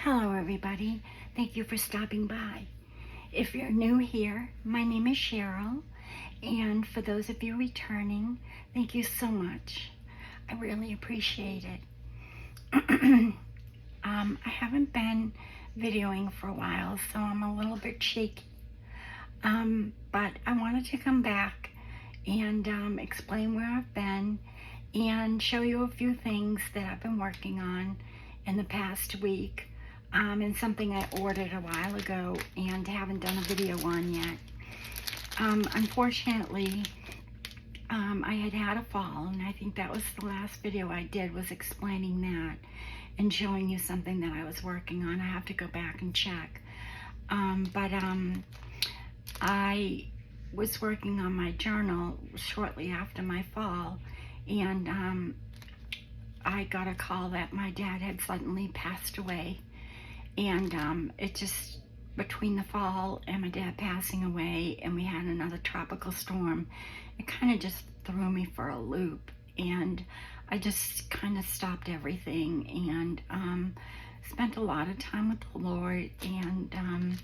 Hello everybody, thank you for stopping by. If you're new here, my name is Cheryl, and for those of you returning, thank you so much. I really appreciate it. I haven't been videoing for a while, so I'm a little bit shaky. But I wanted to come back and explain where I've been and show you a few things that I've been working on in the past week. And something I ordered a while ago and haven't done a video on yet. Unfortunately, I had a fall, and I think that was the last video I did, was explaining that and showing you something that I was working on. I have to go back and check. I was working on my journal shortly after my fall, and I got a call that my dad had suddenly passed away. And it just, between the fall and my dad passing away, and we had another tropical storm, it kind of just threw me for a loop. And I just kind of stopped everything and spent a lot of time with the Lord and,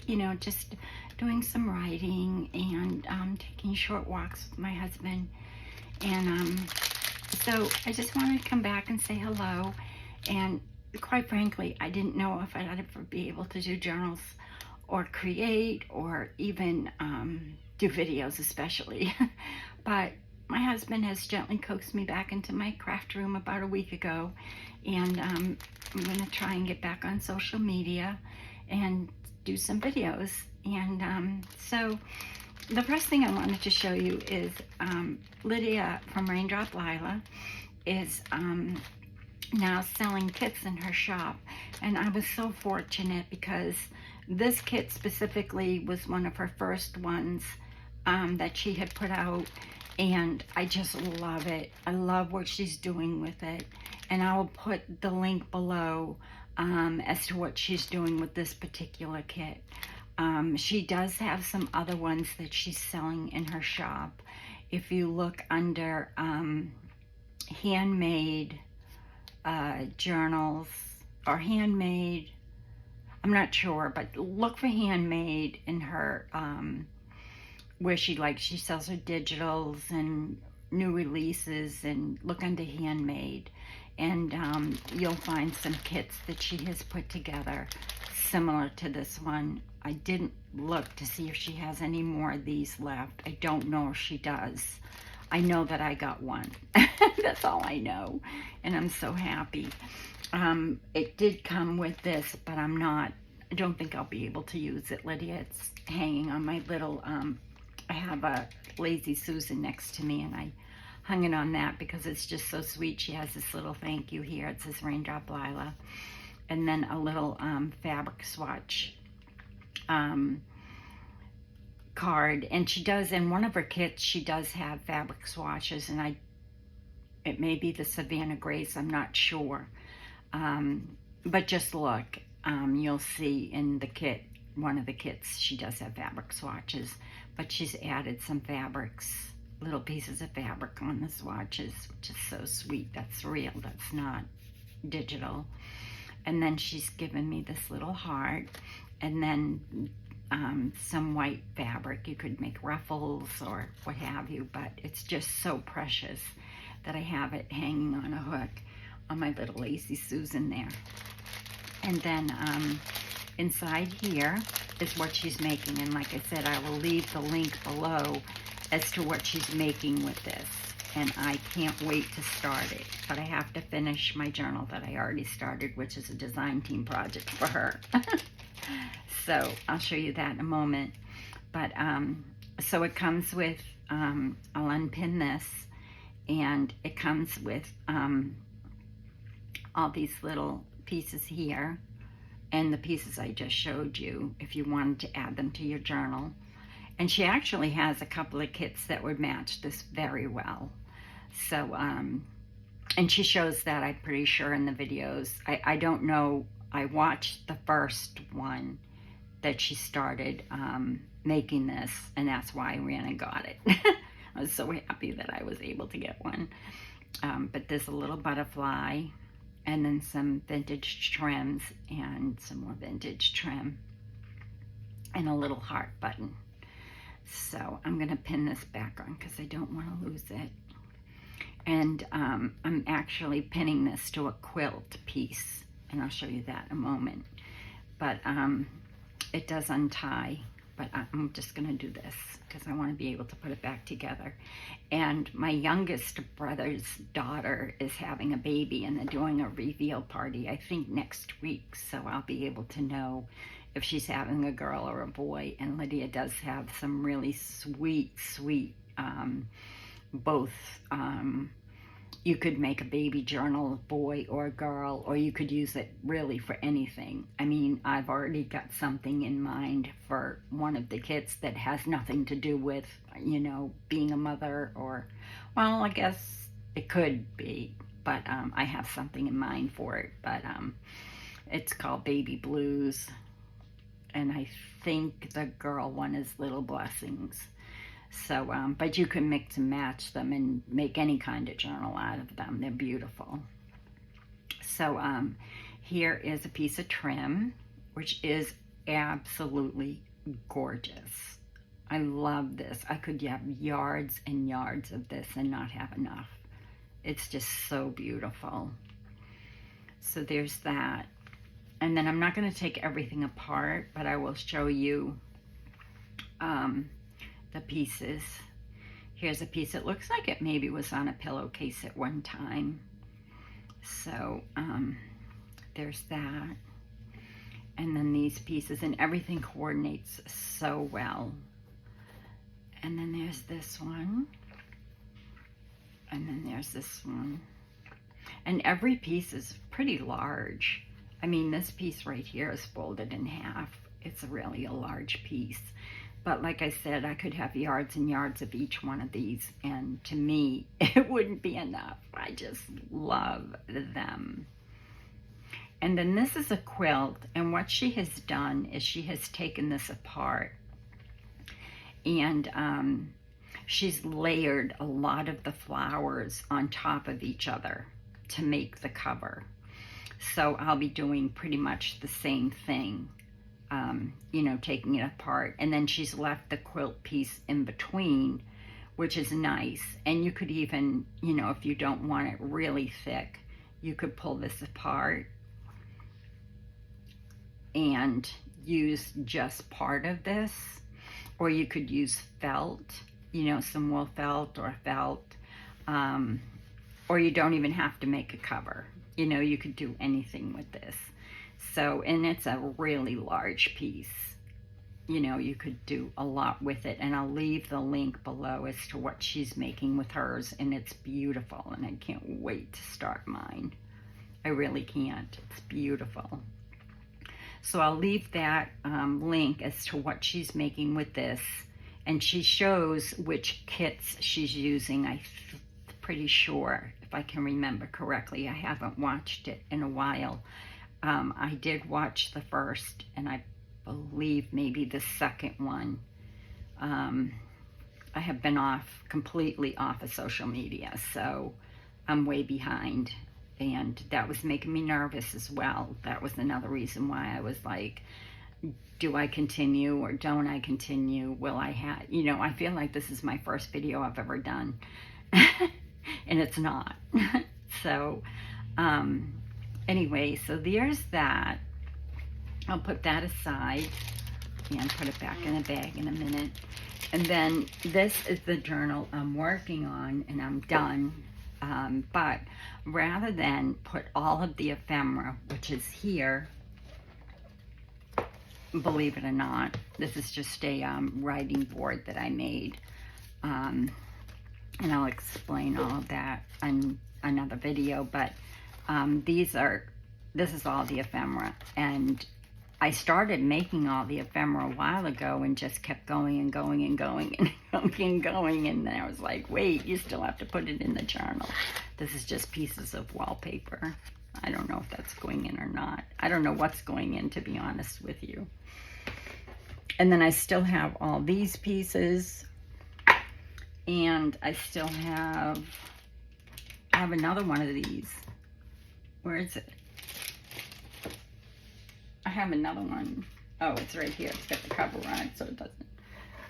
you know, just doing some writing and taking short walks with my husband. And so I just wanted to come back and say hello. And quite frankly, I didn't know if I'd ever be able to do journals or create or even do videos especially. But my husband has gently coaxed me back into my craft room about a week ago, and I'm going to try and get back on social media and do some videos. And so the first thing I wanted to show you is Lydia from RaindropLila is now selling kits in her shop, and I was so fortunate because this kit specifically was one of her first ones that she had put out, and I just love it. I love what she's doing with it, and I will put the link below as to what she's doing with this particular kit. She does have some other ones that she's selling in her shop. If you look under handmade journals or handmade, I'm not sure, but look for handmade in her where she sells her digitals and new releases, and look under handmade, and you'll find some kits that she has put together similar to this one. I didn't look to see if she has any more of these left. I don't know if she does. I know that I got one. That's all I know, and I'm so happy. It did come with this, but I don't think I'll be able to use it, Lydia. It's hanging on my little, I have a Lazy Susan next to me, and I hung it on that because it's just so sweet. She has this little thank you here. It says Raindrop Lila, and then a little fabric swatch card. And she does, in one of her kits, she does have fabric swatches, and it may be the Savannah Grace, I'm not sure, but just look, you'll see in the kit, one of the kits, she does have fabric swatches, but she's added some fabrics, little pieces of fabric on the swatches, which is so sweet. That's real, that's not digital. And then she's given me this little heart, and then some white fabric. You could make ruffles or what have you, but it's just so precious that I have it hanging on a hook on my little Lazy Susan there. And then inside here is what she's making, and like I said, I will leave the link below as to what she's making with this, and I can't wait to start it. But I have to finish my journal that I already started, which is a design team project for her. So I'll show you that in a moment. But so it comes with, I'll unpin this, and it comes with all these little pieces here, and the pieces I just showed you if you wanted to add them to your journal. And she actually has a couple of kits that would match this very well. So, and she shows that, I'm pretty sure, in the videos. I don't know, I watched the first one that she started making this, and that's why I ran and got it. I was so happy that I was able to get one. But there's a little butterfly, and then some vintage trims and some more vintage trim and a little heart button. So I'm going to pin this back on because I don't want to lose it. And I'm actually pinning this to a quilt piece, and I'll show you that in a moment. But it does untie, but I'm just going to do this because I want to be able to put it back together. And my youngest brother's daughter is having a baby, and they're doing a reveal party, I think next week. So I'll be able to know if she's having a girl or a boy. And Lydia does have some really sweet, both, you could make a baby journal, boy or girl, or you could use it really for anything. I mean, I've already got something in mind for one of the kids that has nothing to do with, you know, being a mother, or, well, I guess it could be, but I have something in mind for it. But it's called Baby Blues, and I think the girl one is Little Blessings. So, but you can mix and match them and make any kind of journal out of them. They're beautiful. So, here is a piece of trim, which is absolutely gorgeous. I love this. I could have yards and yards of this and not have enough. It's just so beautiful. So there's that. And then I'm not going to take everything apart, but I will show you the pieces. Here's a piece. It looks like it maybe was on a pillowcase at one time. So there's that. And then these pieces, and everything coordinates so well. And then there's this one. And then there's this one. And every piece is pretty large. I mean, this piece right here is folded in half. It's really a large piece. But like I said, I could have yards and yards of each one of these, and to me, it wouldn't be enough. I just love them. And then this is a quilt, and what she has done is she has taken this apart, and she's layered a lot of the flowers on top of each other to make the cover. So I'll be doing pretty much the same thing. You know, taking it apart, and then she's left the quilt piece in between, which is nice. And you could even, you know, if you don't want it really thick, you could pull this apart and use just part of this, or you could use felt, you know, some wool felt or felt, or you don't even have to make a cover. You know, you could do anything with this. So, and it's a really large piece. You know, you could do a lot with it, and I'll leave the link below as to what she's making with hers, and it's beautiful, and I can't wait to start mine. I really can't. It's beautiful. So I'll leave that link as to what she's making with this, and she shows which kits she's using. I'm pretty sure, if I can remember correctly. I haven't watched it in a while. I did watch the first, and I believe maybe the second one. I have been completely off of social media, so I'm way behind, and that was making me nervous as well. That was another reason why I was like, do I continue or don't I continue? Will I have, you know, I feel like this is my first video I've ever done, and it's not. So, anyway, so there's that. I'll put that aside and put it back in a bag in a minute. And then this is the journal I'm working on, and I'm done. But rather than put all of the ephemera, which is here, believe it or not, this is just a writing board that I made. And I'll explain all of that in another video, but this is all the ephemera, and I started making all the ephemera a while ago and just kept going and going and going and going and going, and then I was like, wait, you still have to put it in the journal. This is just pieces of wallpaper. I don't know if that's going in or not. I don't know what's going in, to be honest with you. And then I still have all these pieces, and I still have another one of these. Where is it? I have another one. Oh, it's right here. It's got the cover on it, so it doesn't.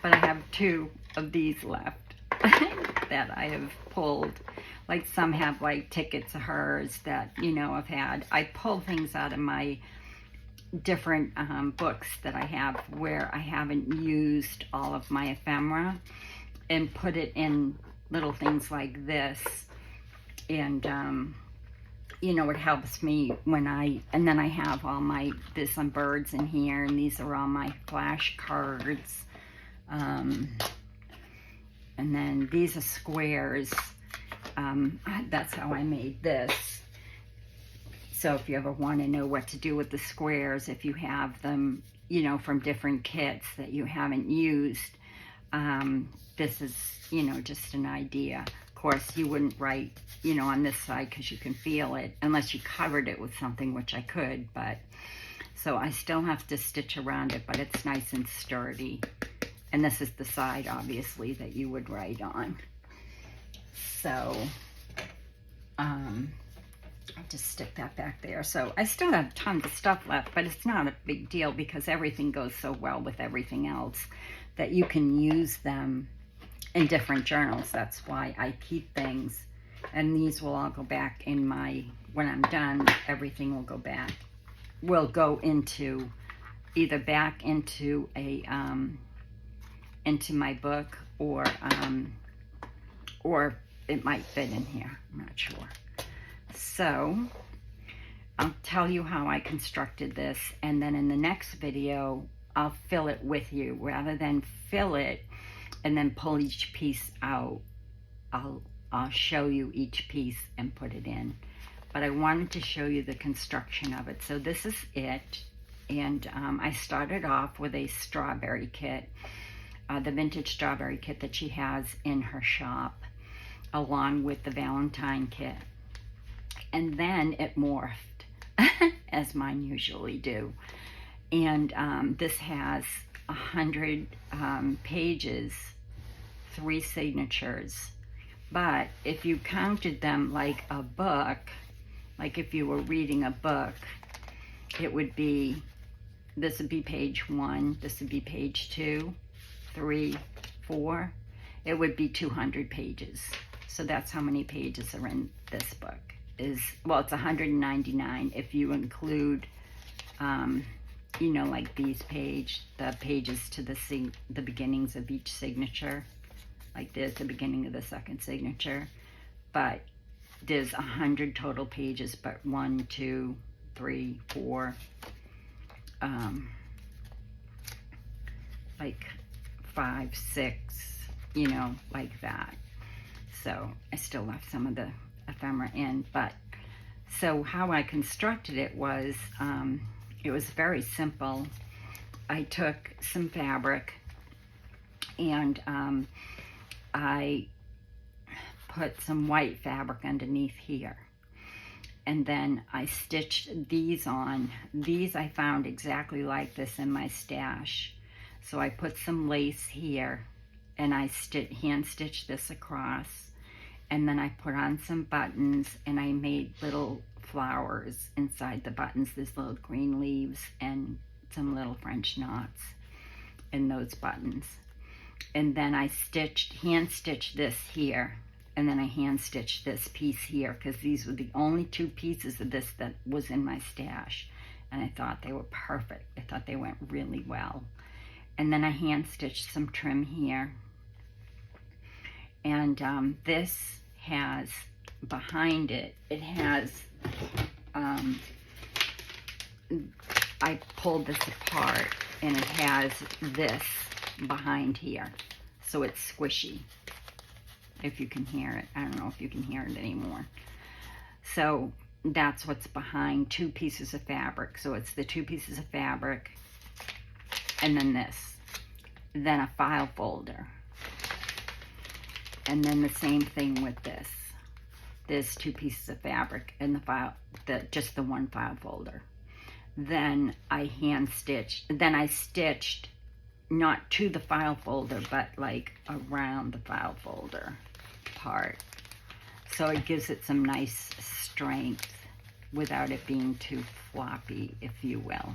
But I have 2 of these left that I have pulled. Like some have like tickets of hers that, you know, I've had. I pull things out of my different books that I have where I haven't used all of my ephemera and put it in little things like this. And, you know, it helps me when and then I have all there's some birds in here, and these are all my flashcards. And then these are squares. That's how I made this. So if you ever want to know what to do with the squares, if you have them, you know, from different kits that you haven't used, this is, you know, just an idea. Of course, you wouldn't write, you know, on this side because you can feel it, unless you covered it with something, which I could, but, so I still have to stitch around it, but it's nice and sturdy. And this is the side, obviously, that you would write on. So, I'll just stick that back there. So I still have tons of stuff left, but it's not a big deal because everything goes so well with everything else that you can use them in different journals. That's why I keep things. And these will all go back in when I'm done, everything will go back. Will go into, either back into into my book, or it might fit in here. I'm not sure. So I'll tell you how I constructed this, and then in the next video I'll fill it with you. Rather than fill it and then pull each piece out, I'll show you each piece and put it in. But I wanted to show you the construction of it. So this is it, and I started off with a strawberry kit, the vintage strawberry kit that she has in her shop, along with the Valentine kit. And then it morphed, as mine usually do. And this has 100 pages, 3 signatures. But if you counted them like a book, like if you were reading a book, it would be, this would be page 1, this would be page 2, 3, 4. It would be 200 pages. So that's how many pages are in this book. Well, it's 199 if you include, you know, like the pages to the beginnings of each signature. Like there's the beginning of the second signature, but there's 100 total pages, but 1, 2, 3, 4, like 5, 6, you know, like that. So I still left some of the ephemera in, but so how I constructed it was very simple. I took some fabric and I put some white fabric underneath here, and then I stitched these on. These I found exactly like this in my stash, so I put some lace here and I hand stitched this across. And then I put on some buttons, and I made little flowers inside the buttons. There's little green leaves and some little French knots in those buttons. And then I hand stitched this here, and then I hand stitched this piece here, because these were the only 2 pieces of this that was in my stash. And I thought they were perfect. I thought they went really well. And then I hand stitched some trim here. And this has, behind it, it has, I pulled this apart, and it has this behind here. So it's squishy, if you can hear it. I don't know if you can hear it anymore. So that's what's behind 2 pieces of fabric. So it's the 2 pieces of fabric, and then this. Then a file folder. And then the same thing with this. There's 2 pieces of fabric in just the one file folder. Then I stitched not to the file folder, but like around the file folder part. So it gives it some nice strength without it being too floppy, if you will.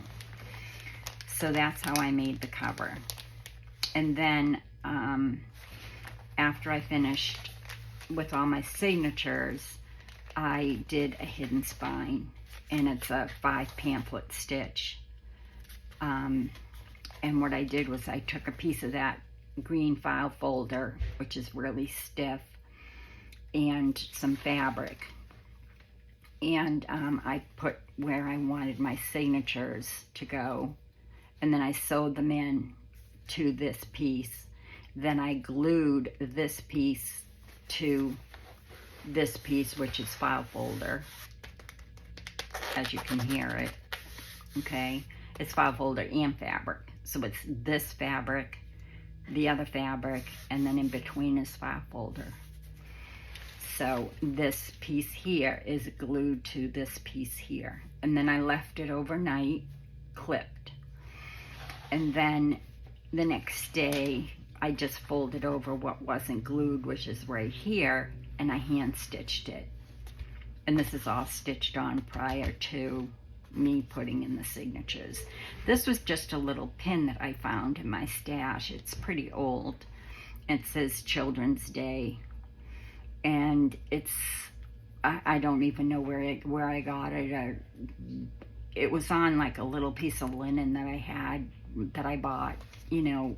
So that's how I made the cover. And then after I finished with all my signatures, I did a hidden spine, and it's a 5 pamphlet stitch. And what I did was I took a piece of that green file folder, which is really stiff, and some fabric, and I put where I wanted my signatures to go, and then I sewed them in to this piece. Then I glued this piece to this piece, which is file folder, as you can hear it. Okay, it's file folder and fabric, so it's this fabric, the other fabric, and then in between is file folder. So this piece here is glued to this piece here, and then I left it overnight clipped, and then the next day I just folded over what wasn't glued, which is right here, and I hand stitched it. And this is all stitched on prior to me putting in the signatures. This was just a little pin that I found in my stash. It's pretty old. It says Children's Day, and it's, I don't even know where I got it. It was on like a little piece of linen that I had, that I bought, you know,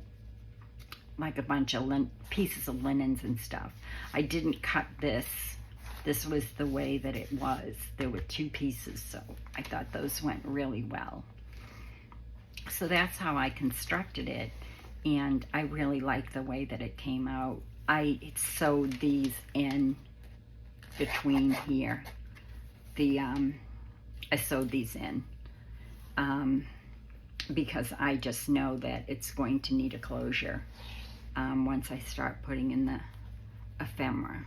like a bunch of pieces of linens and stuff. I didn't cut this. This was the way that it was. There were 2 pieces, so I thought those went really well. So that's how I constructed it, and I really like the way that it came out. I sewed these in between here. I sewed these in because I just know that it's going to need a closure once I start putting in the ephemera.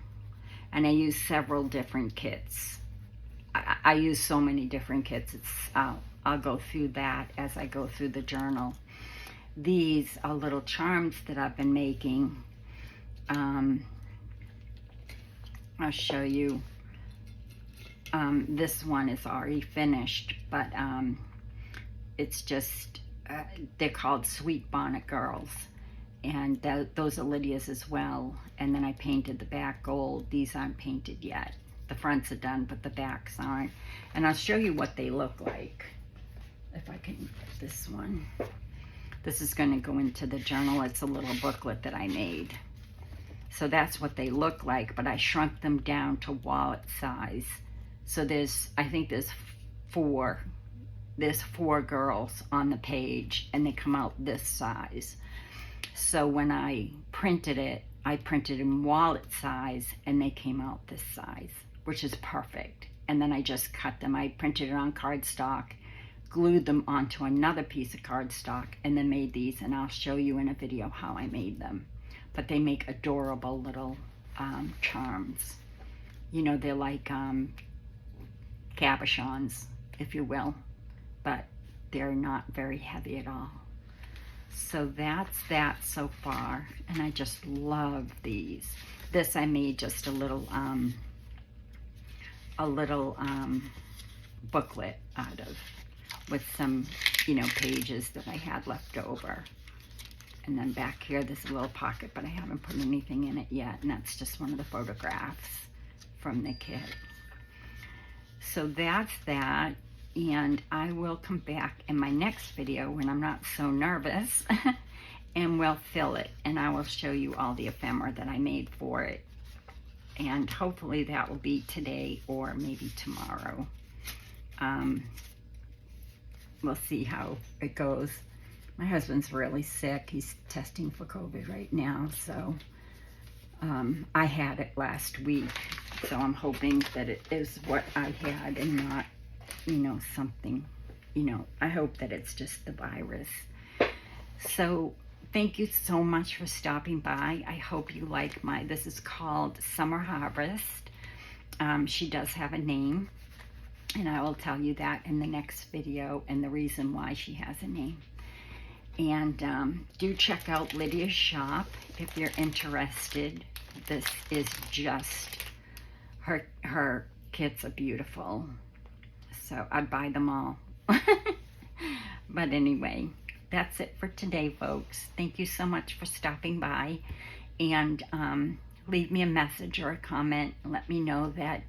And I use several different kits. I use so many different kits. I'll go through that as I go through the journal. These are little charms that I've been making. I'll show you. This one is already finished, but it's just, they're called Sweet Bonnet Girls. And those are Lydia's as well. And then I painted the back gold. These aren't painted yet. The fronts are done, but the backs aren't. And I'll show you what they look like. If I can get this one. This is going to go into the journal. It's a little booklet that I made. So that's what they look like, but I shrunk them down to wallet size. So I think there's 4 girls on the page, and they come out this size. So when I printed it in wallet size, and they came out this size, which is perfect. And then I just cut them. I printed it on cardstock, glued them onto another piece of cardstock, and then made these, and I'll show you in a video how I made them. But they make adorable little charms. You know, they're like cabochons, if you will, but they're not very heavy at all. So that's that so far, and I just love these. This I made just a little booklet out of, with some, you know, pages that I had left over. And then back here, there's a little pocket, but I haven't put anything in it yet, and that's just one of the photographs from the kit. So that's that. And I will come back in my next video when I'm not so nervous and we'll fill it, and I will show you all the ephemera that I made for it. And hopefully that will be today or maybe tomorrow. We'll see how it goes. My husband's really sick. He's testing for COVID right now, so I had it last week. So I'm hoping that it is what I had and not, you know, something, you know, I hope that it's just the virus. So thank you so much for stopping by. I hope you like this is called Summer Harvest. She does have a name, and I will tell you that in the next video, and the reason why she has a name. And do check out Lydia's shop if you're interested. This is just, her kits are beautiful. So I'd buy them all. But anyway, that's it for today, folks. Thank you so much for stopping by. And leave me a message or a comment. Let me know that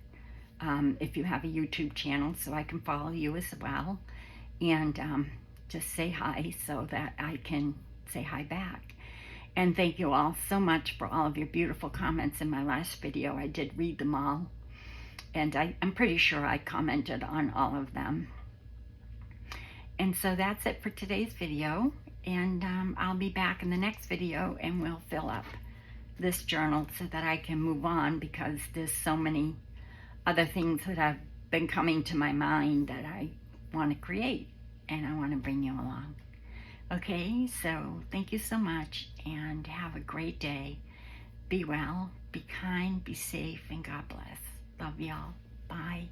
if you have a YouTube channel so I can follow you as well. And just say hi so that I can say hi back. And thank you all so much for all of your beautiful comments in my last video. I did read them all. And I'm pretty sure I commented on all of them. And so that's it for today's video. And I'll be back in the next video and we'll fill up this journal so that I can move on, because there's so many other things that have been coming to my mind that I want to create and I want to bring you along. Okay, so thank you so much and have a great day. Be well, be kind, be safe, and God bless. Love y'all. Bye.